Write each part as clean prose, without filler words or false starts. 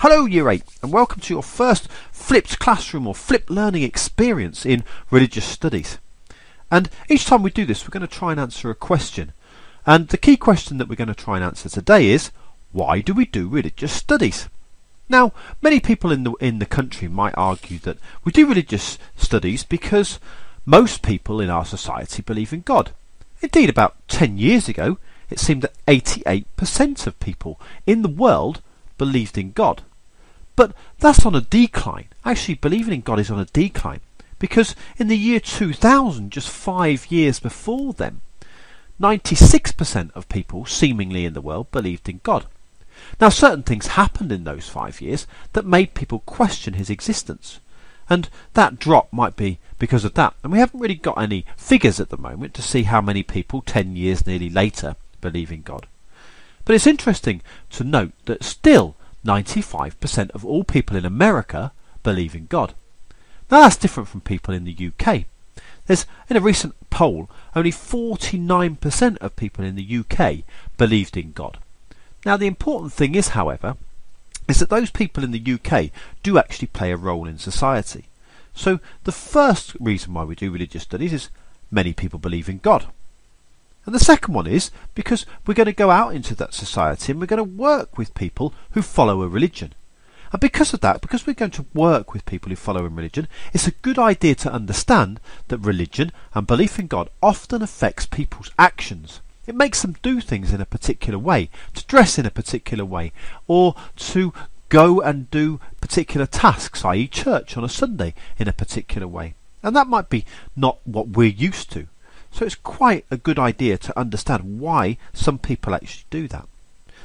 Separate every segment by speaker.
Speaker 1: Hello Year 8 and welcome to your first flipped classroom or flipped learning experience in religious studies. And each time we do this we're going to try and answer a question. And the key question that we're going to try and answer today is, why do we do religious studies? Now, many people in the country might argue that we do religious studies because most people in our society believe in God. Indeed, about 10 years ago it seemed that 88% of people in the world believed in God. But that's on a decline. Actually, believing in God is on a decline, because in the year 2000, just 5 years before then, 96% of people seemingly in the world believed in God. Now, certain things happened in those 5 years that made people question his existence, and that drop might be because of that. And we haven't really got any figures at the moment to see how many people 10 years nearly later believe in God. But it's interesting to note that still 95% of all people in America believe in God. Now that's different from people in the UK. In a recent poll, only 49% of people in the UK believed in God. Now the important thing is, however, is that those people in the UK do actually play a role in society. So the first reason why we do religious studies is many people believe in God. And the second one is because we're going to go out into that society and we're going to work with people who follow a religion. And because of that, because we're going to work with people who follow a religion, it's a good idea to understand that religion and belief in God often affects people's actions. It makes them do things in a particular way, to dress in a particular way, or to go and do particular tasks, i.e. church on a Sunday, in a particular way. And that might be not what we're used to. So it's quite a good idea to understand why some people actually do that.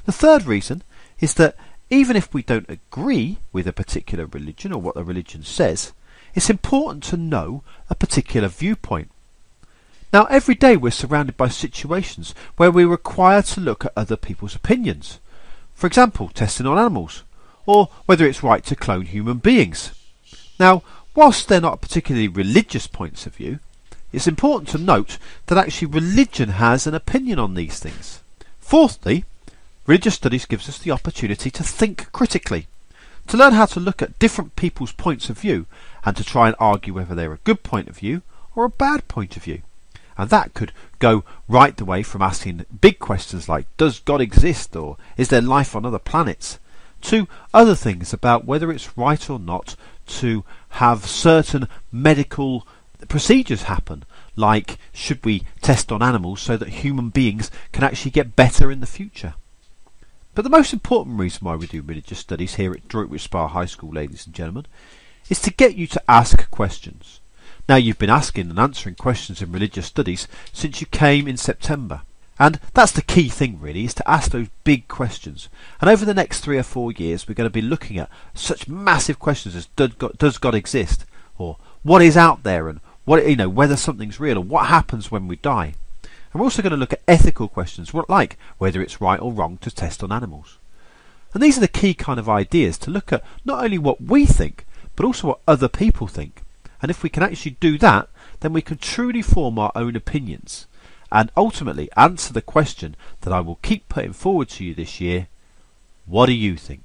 Speaker 1: The third reason is that even if we don't agree with a particular religion or what the religion says, it's important to know a particular viewpoint. Now, every day we're surrounded by situations where we're required to look at other people's opinions. For example, testing on animals, or whether it's right to clone human beings. Now, whilst they're not particularly religious points of view, it's important to note that actually religion has an opinion on these things. Fourthly, religious studies gives us the opportunity to think critically, to learn how to look at different people's points of view and to try and argue whether they're a good point of view or a bad point of view. And that could go right the way from asking big questions like, does God exist, or is there life on other planets, to other things about whether it's right or not to have certain medical procedures happen, like should we test on animals so that human beings can actually get better in the future. But the most important reason why we do religious studies here at Droitwich Spa High School, ladies and gentlemen, is to get you to ask questions. Now, you've been asking and answering questions in religious studies since you came in September, and that's the key thing really, is to ask those big questions. And over the next 3 or 4 years we're going to be looking at such massive questions as does God exist, or what is out there, and whether something's real, or what happens when we die. And we're also going to look at ethical questions, like whether it's right or wrong to test on animals. And these are the key kind of ideas to look at not only what we think, but also what other people think. And if we can actually do that, then we can truly form our own opinions and ultimately answer the question that I will keep putting forward to you this year: what do you think?